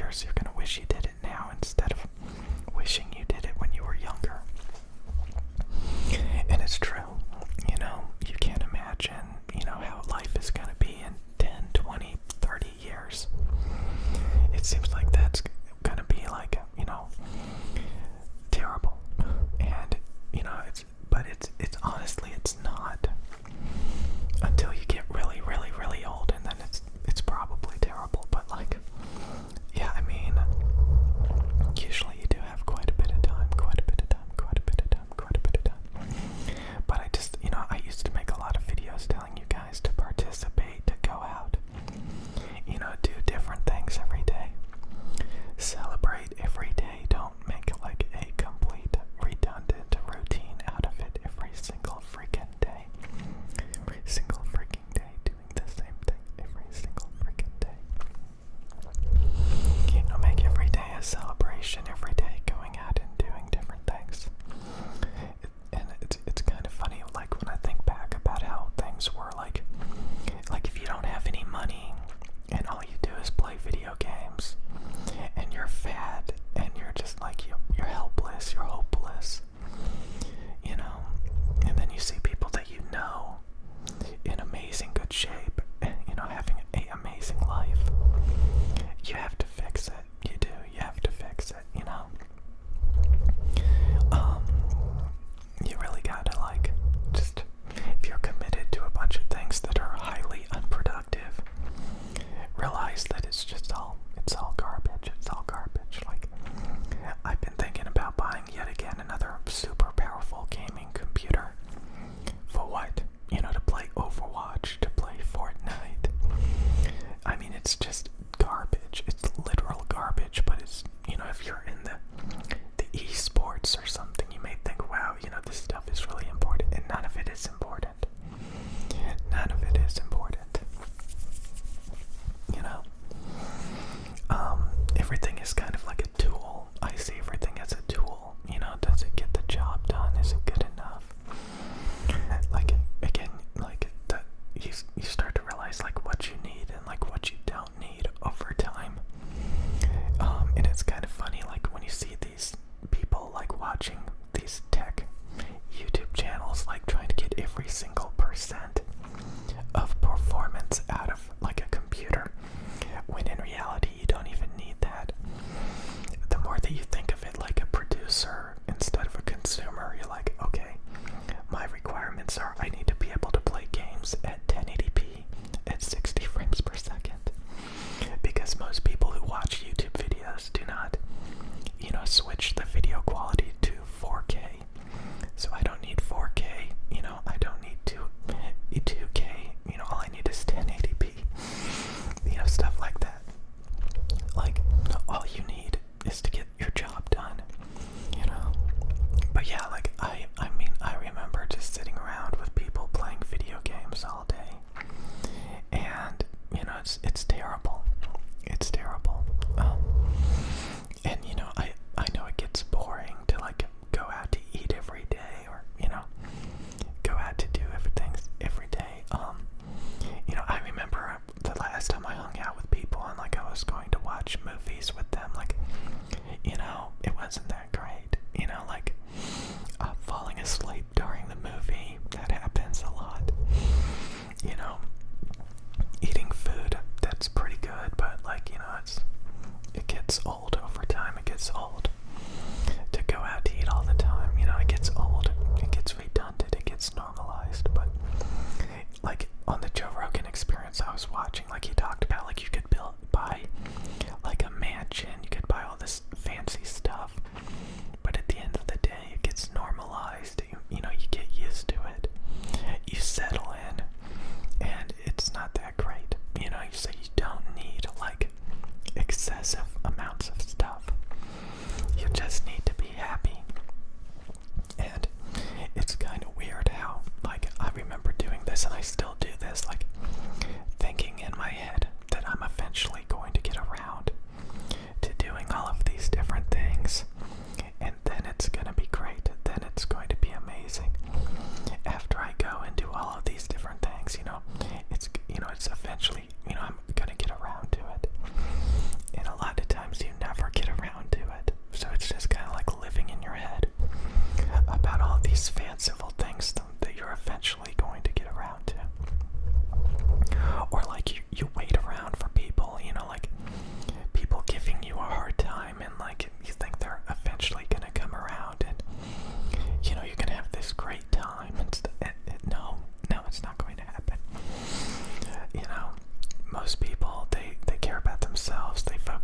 years, you're gonna wish you did it now instead of wishing you did it when you were younger. And it's true, you know, you can't imagine, you know, how life is gonna be in 10, 20, 30 years. It seems like that's gonna be like, you know, terrible. And, you know, it's honestly, it's not until you get really, really, really old, and then it's probably terrible. But like, yeah, I mean, usually you do have quite a bit of time. But I just, you know, I used to make a lot of videos telling you guys to participate, to go out, you know, do different things every day, celebrate every day. Don't make like a complete redundant routine out of it every single freaking day. Every single freaking day doing the same thing every single freaking day. You know, make every day a celebration, every day going out and doing different things. And it's kind of funny, like when I think back about how things were, like if you don't have any money and all you do is play video games and you're fat and you're just like you're helpless, you're hopeless, you know, and then you see people that you know in amazing good shape, you know, having an amazing life. You have to fix it. You do. You have to fix it, you know. You really gotta, like, just, if you're committed to a bunch of things that are highly unproductive, realize that it's all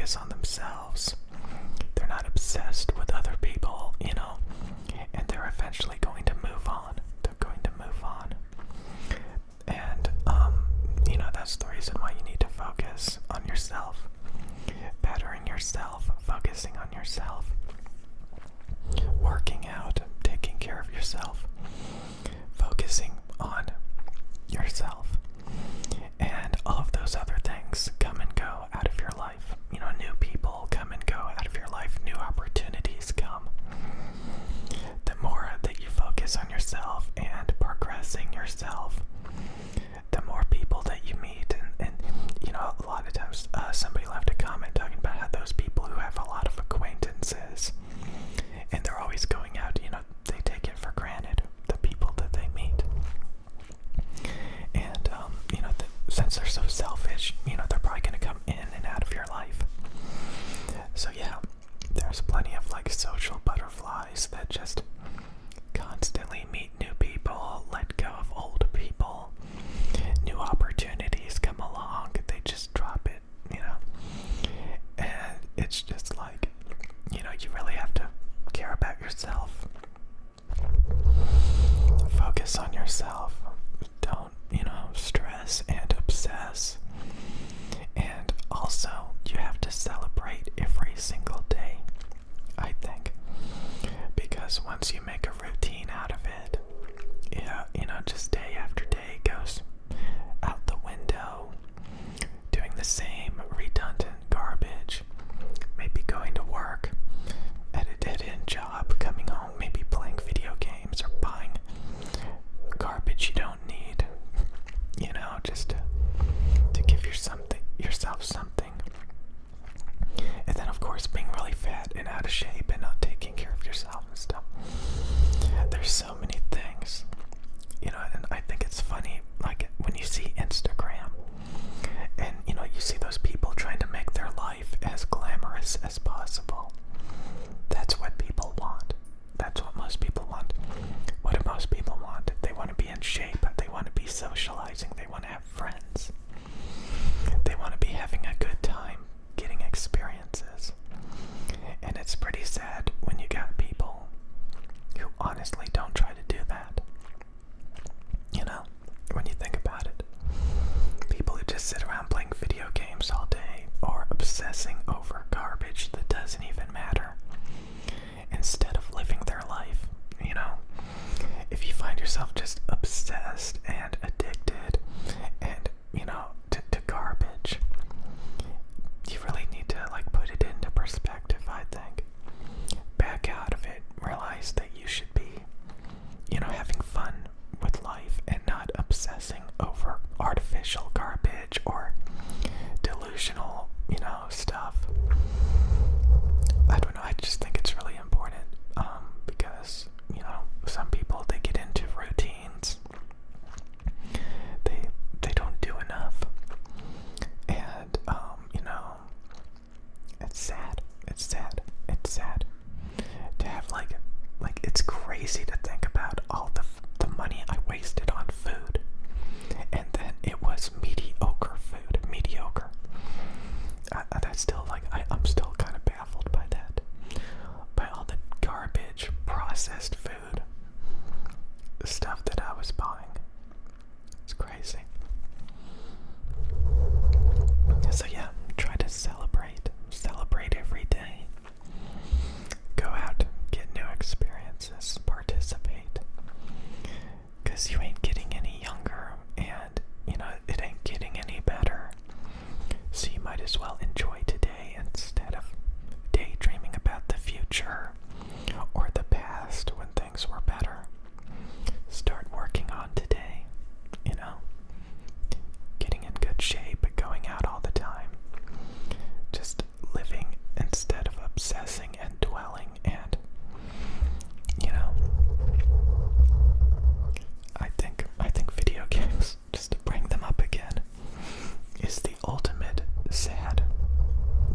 focus on themselves. They're not obsessed with other people, and they're eventually going to move on. They're going to move on. And, that's the reason why you need to focus on yourself. Bettering yourself, focusing on yourself. Working out, taking care of yourself. Focusing on yourself. And all of those other things come and go out of your life. New people come and go out of your life. New opportunities come. The more that you focus on yourself and progressing yourself, the more people that you meet. And a lot of times somebody left a comment talking about how those people who have a lot of acquaintances and they're always going out, they take it for granted, the people that they meet. And, since they're so selfish, they're probably going to come in and out of your life. So yeah, there's plenty of social butterflies that just constantly meet new people, let go of old people, new opportunities come along, they just drop it, and it's just you really have to care about yourself. Focus on yourself. Don't, stress and obsess. And also, you have to celebrate every single day, I think. Because once you make a routine out of it, just day after day goes out the window, doing the same redundant garbage, maybe going to work at a dead-end job, coming home, maybe playing video games or buying garbage you don't need, just to give yourself something. And then, of course, being really fat and out of shape and not taking care of yourself and stuff. There's so many things, and I think it's funny, when you see Instagram, and, you see those people trying to make their life as glamorous as possible. That's what people want. That's what most people want. What do most people want? They want to be in shape. They want to be socializing. They want to have friends. They want to be having a good time, getting experiences. And it's pretty sad when you got people who honestly don't try to do that. When you think about it. People who just sit around playing video games all day or obsessing over garbage that doesn't even matter, instead of living their life. If you find yourself just obsessed and addicted and, to garbage, you really need to put it into perspective, I think. Back out of it, realize that you should be, having fun with life and not obsessing over artificial garbage or delusional, stuff. I don't know, I just think it's really important, because, some people, they get into routines. They don't do enough. And, it's sad. It's sad. It's sad to have, it's crazy to think about all the money I wasted on food. And then it was mediocre food. Mediocre. That's still, I'm still kind of baffled by that. By all the garbage, processed food, stuff that I was buying. It's crazy. So yeah, try to celebrate. Celebrate every day. Go out, get new experiences, participate. Because you ain't getting any younger, and, it ain't getting any better. So you might as well enjoy today instead of daydreaming about the future or the past when things were better. Start working on today, getting in good shape, going out all the time. Just living instead of obsessing and dwelling and, I think video games, just to bring them up again, is the ultimate sad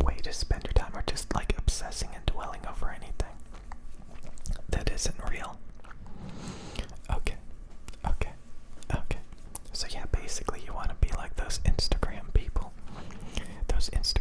way to spend your time, or just obsessing and dwelling over anything that isn't real. Okay. So yeah, basically you want to be like those Instagram people. Those Instagram